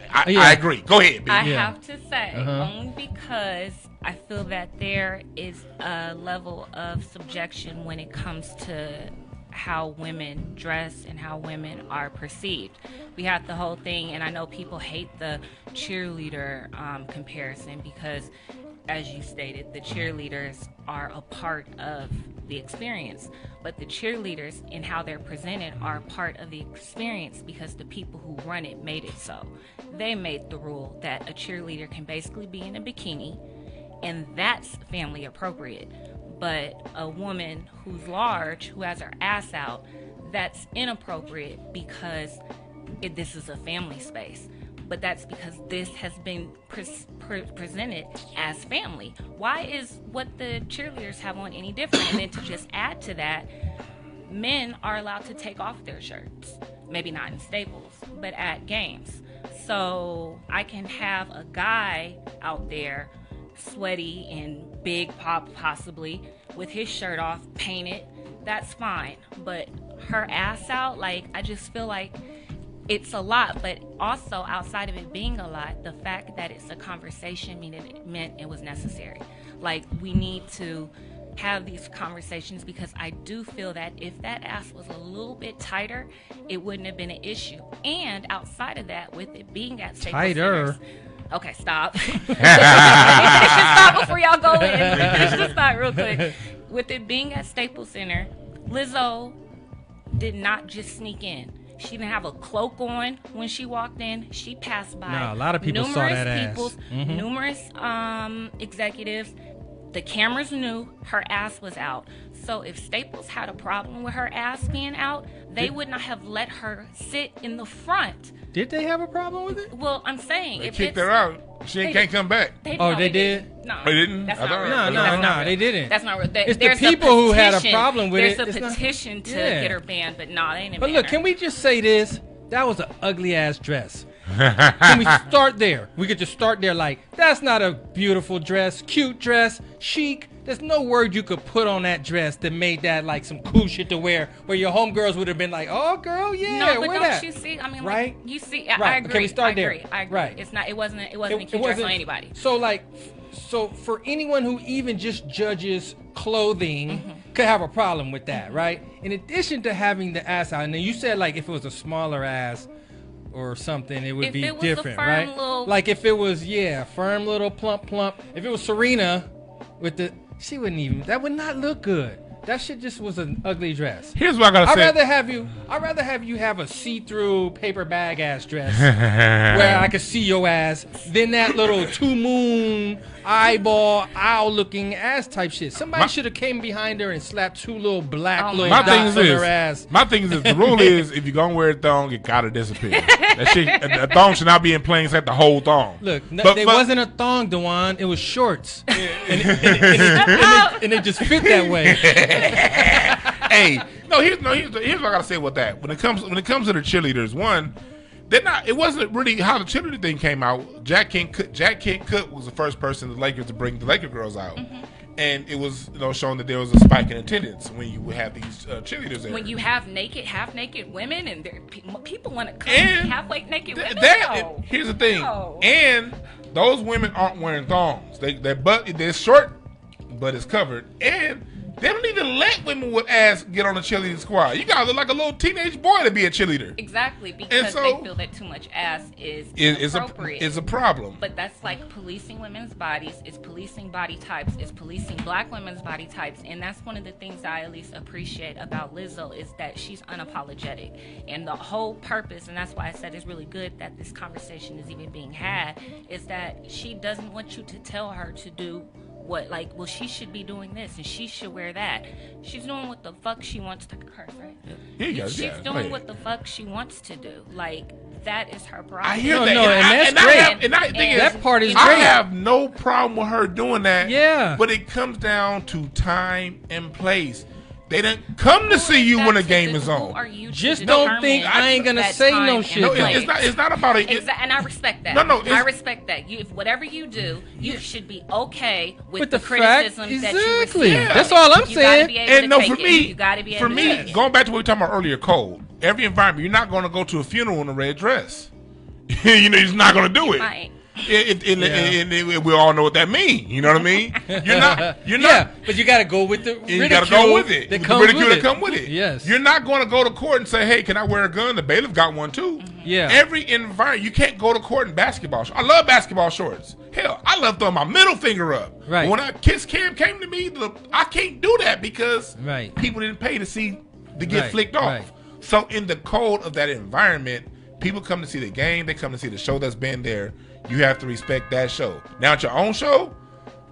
I agree. Go ahead, B. I have to say, only because I feel that there is a level of subjection when it comes to how women dress and how women are perceived. We have the whole thing, and I know people hate the cheerleader comparison because, as you stated, the cheerleaders are a part of the experience, but the cheerleaders and how they're presented are part of the experience because the people who run it made it so. They made the rule that a cheerleader can basically be in a bikini, and that's family appropriate. But a woman who's large, who has her ass out, that's inappropriate because this is a family space. But that's because this has been presented as family. Why is what the cheerleaders have on any different? And then to just add to that, men are allowed to take off their shirts. Maybe not in Staples, but at games. So I can have a guy out there, sweaty and big pop possibly, with his shirt off, painted, that's fine. But her ass out, like, I just feel like it's a lot. But also, outside of it being a lot, the fact that it's a conversation meant it was necessary. Like, we need to have these conversations, because I do feel that if that ass was a little bit tighter, it wouldn't have been an issue. And outside of that, with it being at Staples Centers, okay, stop. Stop before y'all go in. Finish this thought real quick. With it being at Staples Center, Lizzo did not just sneak in. She didn't have a cloak on when she walked in. She passed by a lot of people saw that ass. Numerous executives. The cameras knew her ass was out. So if Staples had a problem with her ass being out, they would not have let her sit in the front. Did they have a problem with it? Well, I'm saying, they kicked her out. She can't come back. They did? did? No. They didn't? That's not real. No, they didn't. That's not real. It's the people who had a problem with it. There's a petition to get her banned, but no, they didn't ban her. But look, can we just say this? That was an ugly-ass dress. Can we start there? We could just start there like, that's not a beautiful dress, cute dress, chic. There's no word you could put on that dress that made that like some cool shit to wear, where your homegirls would have been like, oh, girl, yeah, no, but wear don't that. you see? I mean, right? Like, you see, right. I agree. Can we start I agree. Right. It wasn't a cute dress on anybody. So like, for anyone who even just judges clothing could have a problem with that, right? In addition to having the ass out, and then you said like if it was a smaller ass or something, it would be different, right? Like if it was, firm little plump. If it was Serena with that would not look good. That shit just was an ugly dress. Here's what I gotta say. I'd rather have you have a see-through paper bag ass dress where I could see your ass than that little 2 moon eyeball owl looking ass type shit. Somebody should have came behind her and slapped 2 little black little dots on her ass. My thing is, the rule is if you're gonna wear a thong, it gotta disappear. That shit, a thong should not be in plain sight the whole thong. Look, it wasn't a thong, Dewan. It was shorts, and it just fit that way. Hey, here's what I gotta say with that. When it comes to the cheerleaders, one, they're not. It wasn't really how the cheerleader thing came out. Jack Kent Cooke was the first person in the Lakers to bring the Laker girls out, and it was shown that there was a spike in attendance when you would have these cheerleaders there. When you have half naked women, and people want to come halfway naked women. Here's the thing, and those women aren't wearing thongs. They're short, but it's covered, and they don't even let women with ass get on the cheerleading squad. You gotta look like a little teenage boy to be a cheerleader. Exactly, because they feel that too much ass is inappropriate. It's a problem. But that's like policing women's bodies. It's policing body types. It's policing black women's body types. And that's one of the things I at least appreciate about Lizzo, is that she's unapologetic. And the whole purpose, and that's why I said it's really good that this conversation is even being had, is that she doesn't want you to tell her to do she should be doing this and she should wear that. She's doing what the fuck she wants to curse, right? She's doing what the fuck she wants to do. Like, that is her problem. I hear that. And that's great. That part is great. I have no problem with her doing that. Yeah. But it comes down to time and place. They didn't come to see you when the game is on. Just don't think I ain't gonna say no shit. No, it's not about it. And I respect that. I respect that. If whatever you do, you should be okay with the criticism that you receive. Yeah. That's all I'm saying. And no, for me, going back to what we were talking about earlier, Cole. Every environment, you're not going to go to a funeral in a red dress. You're just not going to do it. And we all know what that means. You know what I mean? You're not. Yeah, but you got to go with the ridicule. You got to go with it. The ridicule that come with it. Yes. You're not going to go to court and say, "Hey, can I wear a gun?" The bailiff got one too. Yeah. Every environment, you can't go to court in basketball. I love basketball shorts. Hell, I love throwing my middle finger up. Right. When Kiss Cam came to me, I can't do that because people didn't pay to get flicked off. Right. So in the code of that environment, people come to see the game. They come to see the show that's been there. You have to respect that show. Now at your own show,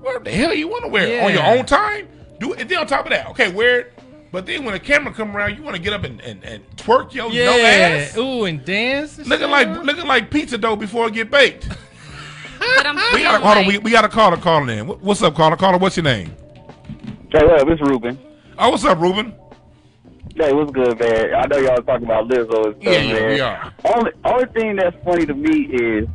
what the hell you want to wear on your own time? Do it. And then on top of that, okay, wear it. But then when the camera come around, you want to get up and twerk your no ass. Ooh, and dance. Looking like pizza dough before it get baked. But we got to call her in. What's up, caller? Caller, what's your name? Hey, it's Ruben. Oh, what's up, Ruben? Hey, what's good, man? I know y'all talking about Lizzo and stuff, man. We are. Only thing that's funny to me is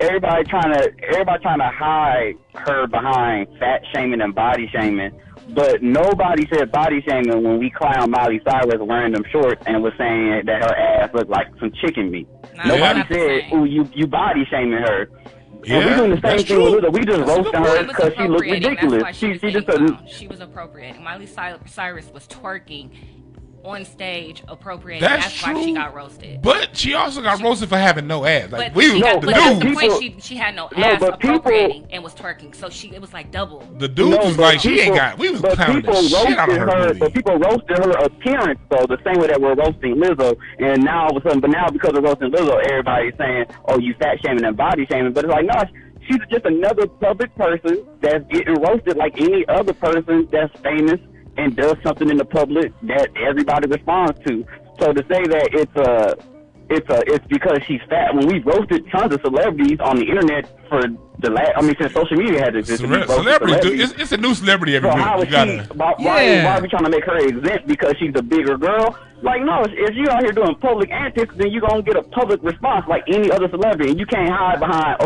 everybody trying to hide her behind fat shaming and body shaming. But nobody said body shaming when we clown Miley Cyrus wearing them shorts and was saying that her ass looked like some chicken meat. Nobody said, "Ooh, you body shaming her." Yeah, and we're doing the same thing with her. We just roasting her because she looked ridiculous. She was appropriating. Miley Cyrus was twerking on stage, appropriating. That's why she got roasted. But she also got roasted for having no ass. Like she had no ass appropriating and was twerking. So it was like double. The dude was like, she ain't got. We was clowning the shit out of her. But people roasted her appearance, though, the same way that we're roasting Lizzo. And now all of a sudden, because of roasting Lizzo, everybody's saying, "Oh, you fat shaming and body shaming." But it's like, no, she's just another public person that's getting roasted like any other person that's famous and does something in the public that everybody responds to. So to say that it's because she's fat, when we've roasted tons of celebrities on the internet for since social media had existed. Celebrities, it's a new celebrity every week. Why are we trying to make her exempt because she's a bigger girl? Like, no, if you're out here doing public antics, then you're going to get a public response like any other celebrity. And you can't hide behind,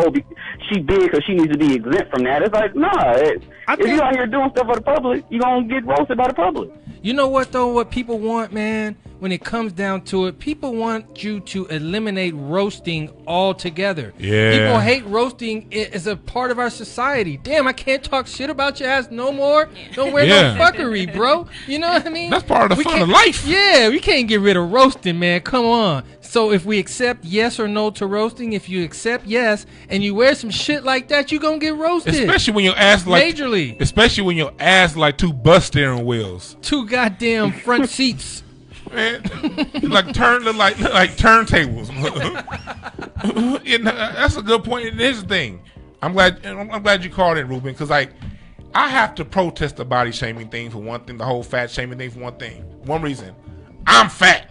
she big because she needs to be exempt from that. It's like, if you're out here doing stuff for the public, you're going to get roasted by the public. You know what, though? What people want, man, when it comes down to it, people want you to eliminate roasting altogether. Yeah. People hate roasting as a part of our society. Damn, I can't talk shit about your ass no more. Don't wear no fuckery, bro. You know what I mean? That's part of the fun of life. Yeah, we can't get rid of roasting, man. Come on. So if we accept yes or no to roasting, if you accept yes and you wear some shit like that, you're going to get roasted. Especially when your ass like... Majorly. Especially when your ass like 2 bus steering wheels. 2 goddamn front seats. Man, like turntables. That's a good point. And here's the thing. I'm glad you called in, Ruben, because I have to protest the body shaming thing for one thing, the whole fat shaming thing for one thing. One reason. I'm fat.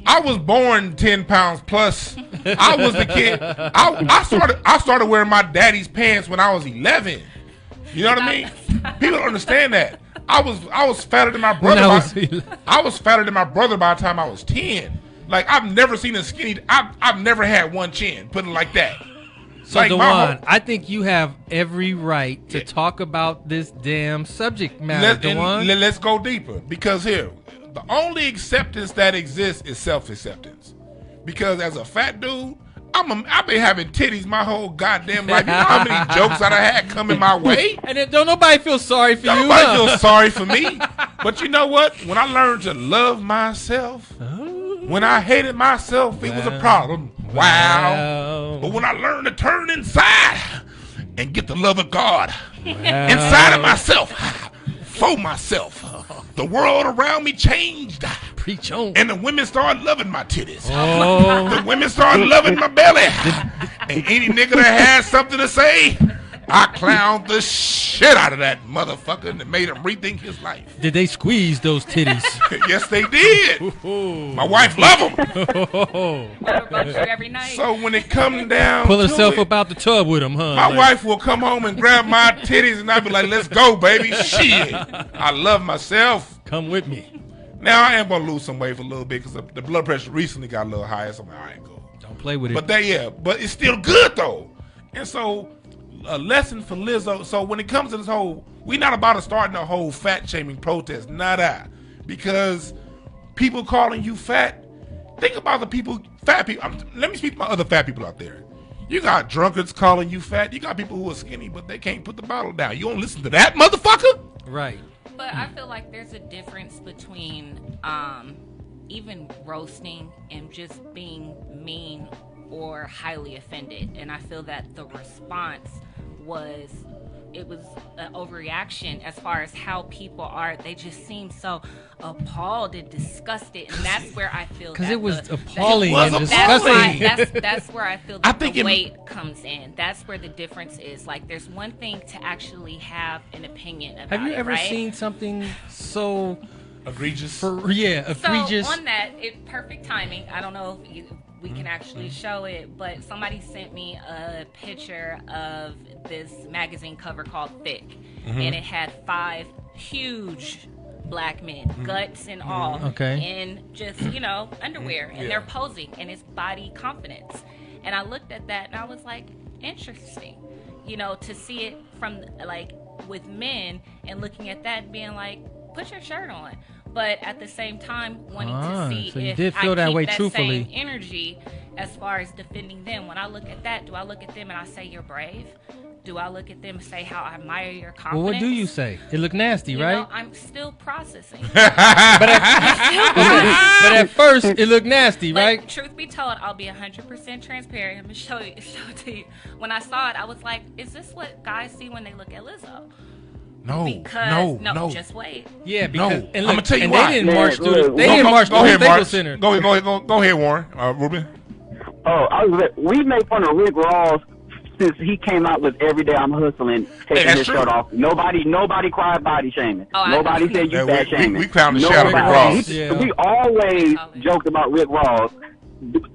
I was born 10 pounds plus. I was the kid. I started wearing my daddy's pants when I was 11. You know what I mean? People don't understand that. I was fatter than my brother. I was fatter than my brother by the time I was 10. Like, I've never seen a skinny. I've never had one chin. Put it like that. So, like, Dewan, I think you have every right to talk about this damn subject matter, Dewan. Let's go deeper. Because here, the only acceptance that exists is self-acceptance. Because as a fat dude, I've been having titties my whole goddamn life. You know how many jokes I had coming my way? And then don't nobody feel sorry for you. Nobody feels sorry for me. But you know what? When I learned to love myself, when I hated myself, it was a problem. Wow. But when I learned to turn inside and get the love of God inside of myself, for myself, the world around me changed. Preach on. And the women started loving my titties. The women started loving my belly. And any nigga that has something to say, I clowned the shit out of that motherfucker and made him rethink his life. Did they squeeze those titties? Yes, they did. My wife loved them. Every night. So when it comes down, pull herself up out the tub with them, huh? My wife will come home and grab my titties, and I'll be like, "Let's go, baby." Shit, I love myself. Come with me. Now I am gonna lose some weight for a little bit because the blood pressure recently got a little higher. So I'm like, all right, go. Don't play with it. But it's still good though. And so, a lesson for Lizzo. So when it comes to this whole, we not about to start a whole fat shaming protest, nada, because people calling you fat. Think about the fat people. Let me speak to my other fat people out there. You got drunkards calling you fat. You got people who are skinny, but they can't put the bottle down. You don't listen to that motherfucker? Right. But I feel like there's a difference between even roasting and just being mean or highly offended. And I feel that the response was an overreaction as far as how people are. They just seem so appalled and disgusted, and that's where I feel because it was appalling and disgusting. That's where I feel that the weight comes in. That's where the difference is. Like, there's one thing to actually have an opinion about. Have you ever right? seen something so egregious? Egregious. So on that, perfect timing. I don't know if we can actually show it, but somebody sent me a picture of this magazine cover called Thick, and it had 5 huge black men, guts and all, in just, underwear, and they're posing, and it's body confidence. And I looked at that, and I was like, interesting, you know, to see it from like with men and looking at that and being like, put your shirt on. But at the same time, wanting to see so you if did feel I that keep way that truthfully. same energy as far as defending them. When I look at that, do I look at them and I say you're brave? Do I look at them and say how I admire your confidence? Well, what do you say? It looked nasty, You right? know, I'm still processing. But at first, it looked nasty, But right? truth be told, I'll be 100% transparent. I'm gonna show it to you. When I saw it, I was like, "Is this what guys see when they look at Lizzo?" No, Because no. just wait. Yeah, because No. and I'ma look, tell you and why. they didn't march to the, Go they didn't march to the ahead, Staples Mark. Center. Go ahead, Warren. Ruben. Oh, we made fun of Rick Ross since he came out with "Every Day I'm Hustling," taking that's his true. shirt off. Nobody cried body shaming. Oh, I Nobody know. said you Yeah, fat shaming. we clowned the shit out of Rick Nobody. Ross. Yeah. We always joked about Rick Ross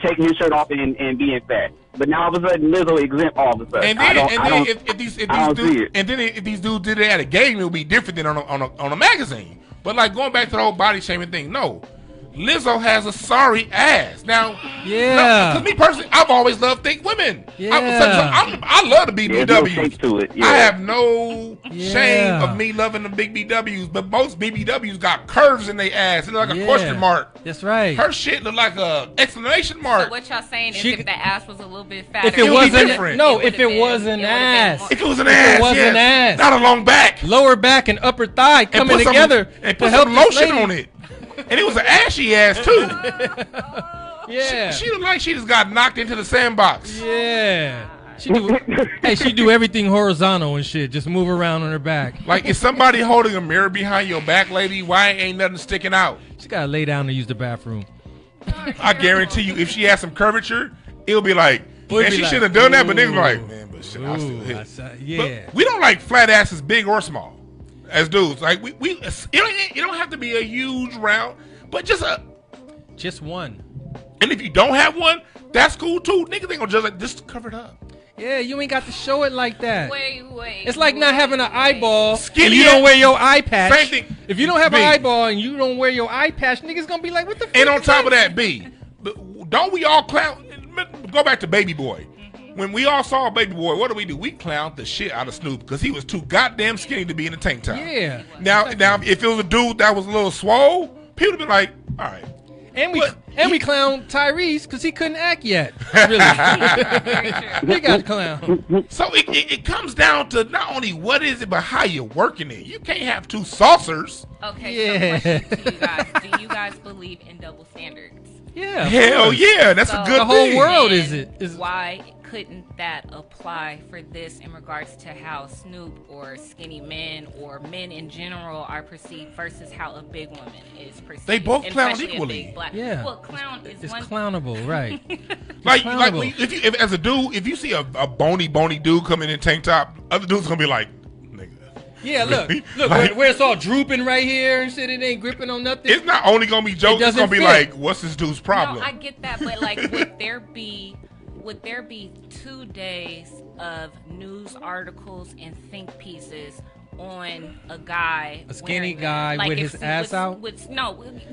taking his shirt off and being fat. But now all of a sudden Lizzo exempt all of a sudden. And then if these dudes did it at a game, it would be different than on a magazine. But like going back to the whole body shaming thing, no. Lizzo has a sorry ass. Now, Yeah. because me personally, I've always loved thick women. Yeah. I love the There's no BBWs. shape to it. Yeah. I have no Yeah. shame of me loving the big BBWs, but most BBWs got curves in their ass. It look like a question mark. That's right. Her shit look like a exclamation mark. So what y'all saying is She if could- the ass was a little bit fatter, If it would be wasn't, different. no, It if it would've was been- an it would've been ass, more- If it was an If it ass, was yes. an ass. Not a long back. lower back and upper thigh coming put some- together and to put help some this lotion lady. on it. And it was an ashy ass too. Yeah, She looked like she just got knocked into the sandbox. yeah. She do everything horizontal and shit. Just move around on her back. Like, is somebody holding a mirror behind your back, lady? Why ain't nothing sticking out? She gotta lay down to use the bathroom. I guarantee you, if she has some curvature, it'll be like, It'll man, be she like, shouldn't have done that. But niggas be ooh. like, man, but shit, I still Ooh, hit. I saw- yeah. But we don't like flat asses, big or small, as dudes. Like you don't have to be a huge round, but Just one. and if you don't have one, that's cool too. Niggas ain't gonna just like just cover it up. Yeah, you ain't got to show it like that. Wait. It's like not having an eyeball Skinny and you ass- don't wear your eye patch. Same thing. If you don't have an B. eyeball and you don't wear your eye patch, niggas gonna be like, what the fuck? And on is top of that, B, don't we all clown? Go back to Baby Boy. When we all saw Baby Boy, what do? We clowned the shit out of Snoop because he was too goddamn skinny to be in a tank top. Yeah. Now, if it was a dude that was a little swole, people would be like, all right. And But we clowned Tyrese because he couldn't act yet. Really. He got clowned. So it comes down to not only what is it, but how you're working it. You can't have two saucers. Okay, Yeah. so question to you guys. Do you guys believe in double standards? Yeah. of Hell course. yeah, that's a So- good The whole thing. world And is why couldn't that apply for this in regards to how Snoop or skinny men or men in general are perceived versus how a big woman is perceived? They both clown especially a equally. big black- Yeah. Well, clown is it's one. clownable, right? Like clownable. if as a dude, if you see a bony dude coming in tank top, other dudes gonna be like, nigga. Yeah, look, Really? look, Like- where it's all drooping right here and shit. It ain't gripping on nothing. It's not only gonna be jokes. It's doesn't gonna be fit. like, what's this dude's problem? No, I get that, but like, would there be 2 days of news articles and think pieces on a guy, A skinny wearing guy that? with if- his ass out?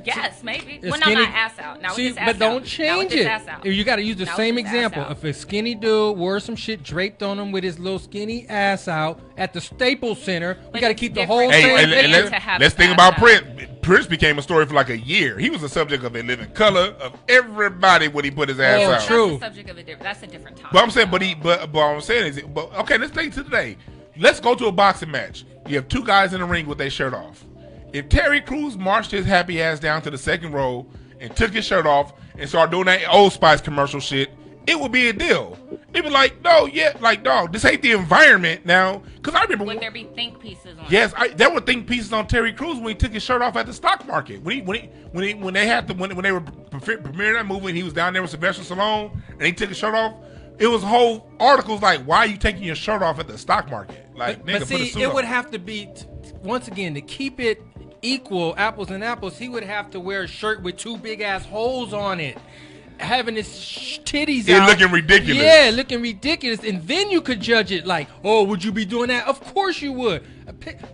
Yes, maybe. A Well, no, skinny- not ass out. Now See, with his ass but don't out. Now with change his it. ass out. You got to use the Now with same his ass example. out. If a skinny dude wore some shit draped on him with his little skinny ass out at the Staples Center, we But got to it's keep the different. whole Hey, thing. and picture picture. to have let's his think ass about out. Prince. Prince became a story for like a year. He was the subject of In Living Color of everybody when he put his ass Oh, out. true. That's the subject of that's a different topic. But I'm saying, but what I'm saying is, but okay, let's take it to today. Let's go to a boxing match. You have two guys in the ring with their shirt off. If Terry Crews marched his happy ass down to the second row and took his shirt off and started doing that Old Spice commercial shit, it would be a deal. It'd be like, no, yeah, like, dog, this ain't the environment now. Because I remember, Would there be think pieces on? yes, there were think pieces on Terry Crews when he took his shirt off at the stock market. When they were premiering that movie and he was down there with Sylvester Stallone and he took his shirt off. It was whole articles like, why are you taking your shirt off at the stock market? Like, nigga, But put a see, suit it on. would have to be, once again, to keep it equal, apples and apples, he would have to wear a shirt with two big ass holes on it. Having his titties It out. looking ridiculous. Yeah, looking ridiculous. And then you could judge it like, oh, would you be doing that? Of course you would.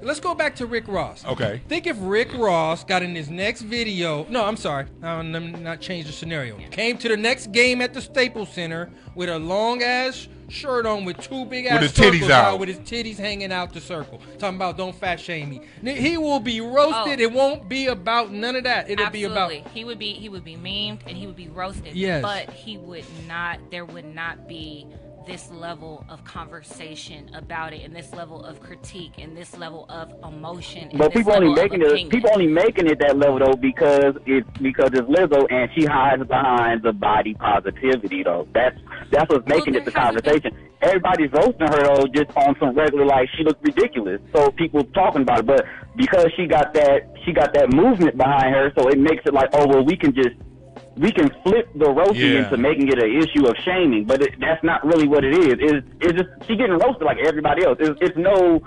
Let's go back to Rick Ross. Okay. Think if Rick Ross got in his next video. No, I'm sorry. I'm not change the scenario. Came to the next game at the Staples Center with a long ass shirt on with two big ass with his titties circles out, with his titties hanging out the circle. Talking about don't fat shame me. He will be roasted. It won't be about none of that. It'll be about he would be memed and he would be roasted. Yes. But he would not. There would not be this level of conversation about it, and this level of critique, and this level of emotion. But people only making it that level though because it's Lizzo and she hides behind the body positivity though. That's what's making it the conversation. Everybody's roasting her though just on some regular like she looks ridiculous. So people talking about it, but because she got that movement behind her, so it makes it like, oh well, we can flip the roasting into making it an issue of shaming, but that's not really what it is. It's just she getting roasted like everybody else. It's no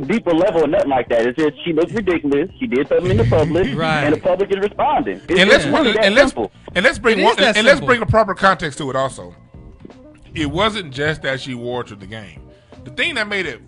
deeper level or nothing like that. It's just she looks ridiculous. She did something in the public, and the public is responding. Let's bring a proper context to it. Also, it wasn't just that she wore it to the game. The thing that made it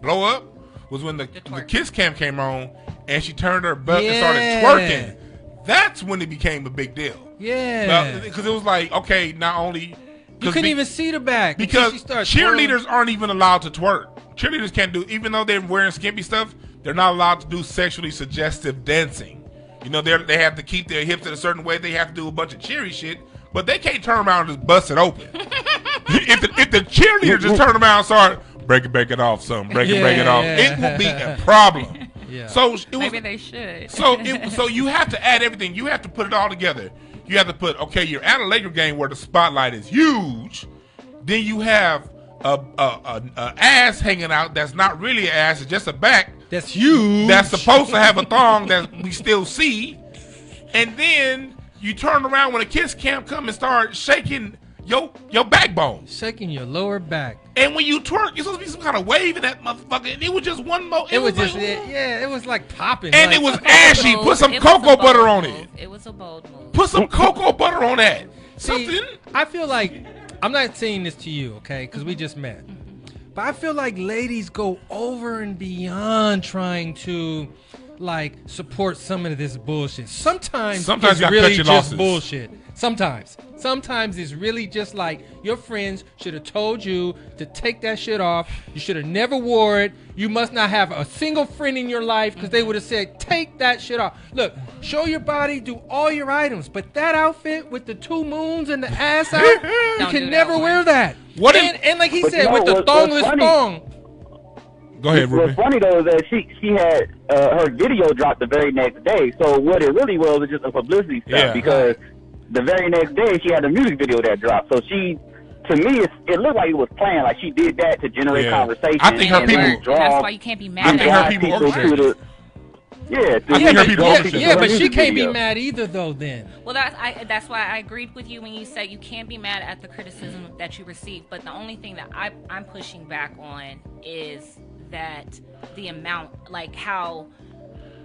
blow up was when the kiss cam came on and she turned her butt and started twerking. That's when it became a big deal. Yeah. Because it was like, okay, not only... You couldn't even see the back. Because cheerleaders aren't even allowed to twerk. Cheerleaders can't do... Even though they're wearing skimpy stuff, they're not allowed to do sexually suggestive dancing. You know, they have to keep their hips in a certain way. They have to do a bunch of cheery shit. But they can't turn around and just bust it open. if the cheerleader just turn around and start... Break it off, son. Break it off. It will be a problem. Yeah. So maybe they should. So you have to add everything. You have to put it all together. You have to put, okay, you're at a Laker game where the spotlight is huge. Then you have a ass hanging out that's not really an ass. It's just a back. That's huge. That's supposed to have a thong that we still see. And then you turn around when a kiss cam come and start shaking your backbone. Shaking your lower back. And when you twerk, you're supposed to be some kind of wave in that motherfucker. And it was just one more. It was like popping. And like, it was ashy. Put some cocoa butter on it. It was a bold move. Put some cocoa butter on that. See, I feel like, I'm not saying this to you, okay, because we just met. But I feel like ladies go over and beyond trying to, like, support some of this bullshit. Sometimes it's really just bullshit. Sometimes it's really just like your friends should have told you to take that shit off. You should have never wore it. You must not have a single friend in your life because they would have said, take that shit off. Look, show your body, do all your items. But that outfit with the two moons and the ass out, you can never wear that. And like he said, with the thongless thong. Go ahead, Ruben. What's funny, though, is that she had her video dropped the very next day. So what it really was just a publicity stuff because the very next day she had a music video that dropped. So she, to me, it looked like it was planned. Like she did that to generate conversation. I think her people. That's why you can't be mad at her. But she can't be mad either, though. Then. Well, that's why I agreed with you when you said you can't be mad at the criticism that you received. But the only thing that I'm pushing back on is that the amount, like how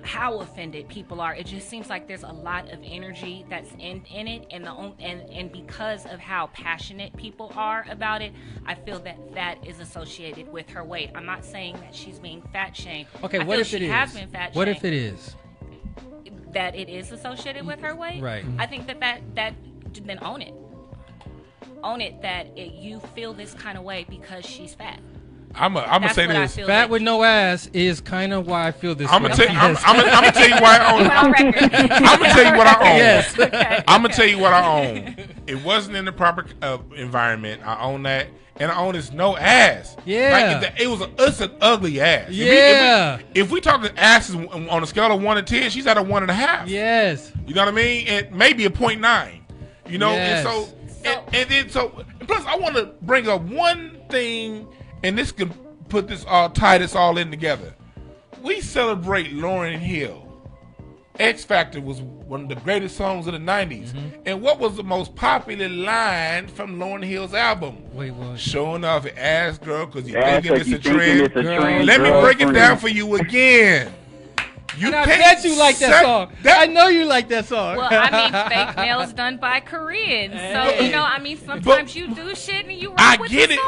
offended people are. It just seems like there's a lot of energy that's in it, and because of how passionate people are about it, I feel that is associated with her weight. I'm not saying that she's being fat shamed. Okay, what if it is? What if it is? That it is associated with her weight? Right. I think that then own it. Own it that you feel this kind of way because she's fat. I'm gonna say this: fat with no ass is kind of why I feel this. I'm gonna tell you why I own. I'm gonna tell you what I own. Yes. I'm gonna tell you what I own. It wasn't in the proper environment. I own that, and I own this no ass. Yeah. Like it's an ugly ass. Yeah. If we talk asses on a scale of 1 to 10, she's at a 1.5. Yes. You know what I mean? And maybe a 0.9. You know, yes. and so plus I want to bring up one thing. And this can tie this all in together. We celebrate Lauryn Hill. X Factor was one of the greatest songs of the 90s. Mm-hmm. And what was the most popular line from Lauryn Hill's album? Wait, what? Showing off your ass, girl, because you thinking it's a trend. Let me break it down for you again. And I bet you like that song. I know you like that song. Well, I mean, fake nails done by Koreans. So, you know, I mean, sometimes you do shit and you rock with the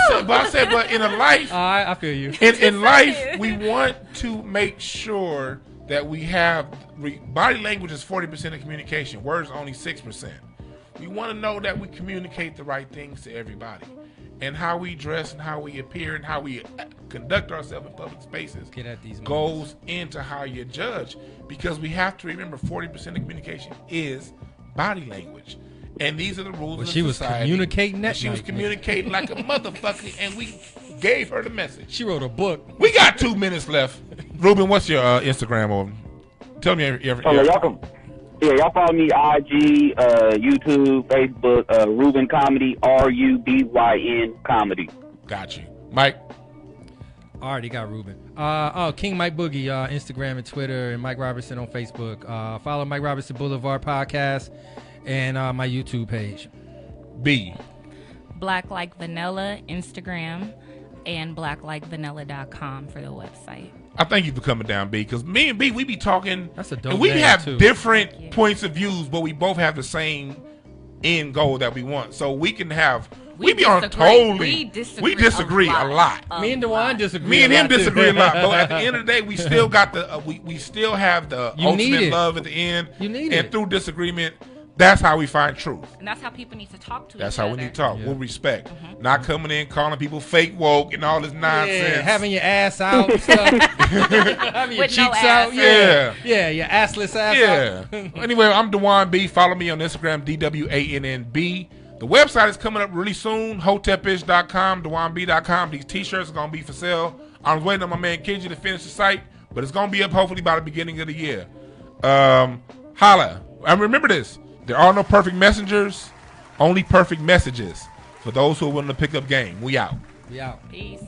song but in a life. I feel you. In life, we want to make sure that we have body language is 40% of communication. Words only 6%. We want to know that we communicate the right things to everybody, and how we dress and how we appear and how we conduct ourselves in public spaces goes into how you judge. Because we have to remember 40% of communication is body language. And these are the rules of society. She was communicating that. She was communicating like a motherfucker, and we gave her the message. She wrote a book. We got 2 minutes left. Ruben, what's your Instagram? Or tell me y'all follow me IG, YouTube, Facebook, Ruben Comedy, RUBYN Comedy. Got you. Mike? I already got Ruben. King Mike Boogie, Instagram and Twitter, and Mike Robertson on Facebook. Follow Mike Robertson Boulevard Podcast and my YouTube page. B. Black Like Vanilla, Instagram, and blacklikevanilla.com for the website. I thank you for coming down, B, because me and B, we be talking. That's a dope and we name, have too. different points of views, but we both have the same end goal that we want. So we can have. We disagree a lot. Me and Dewan disagree. Me and him disagree a lot, but at the end of the day, we still got the we still have the ultimate love at the end. You need and through disagreement, that's how we find truth. And that's how people need to talk to That's each other. how we need to talk. With respect. Not coming in calling people fake woke and all this nonsense. Yeah, having your ass out and stuff. Having your With no cheeks ass. out. Yeah, your assless ass out. Anyway, I'm Dewan B. Follow me on Instagram, DWANNB. The website is coming up really soon, hotepish.com, DewanB.com. These t-shirts are going to be for sale. I was waiting on my man Kenji to finish the site, but it's going to be up hopefully by the beginning of the year. Holla. And remember this. There are no perfect messengers, only perfect messages. For those who are willing to pick up game, we out. We out. Peace.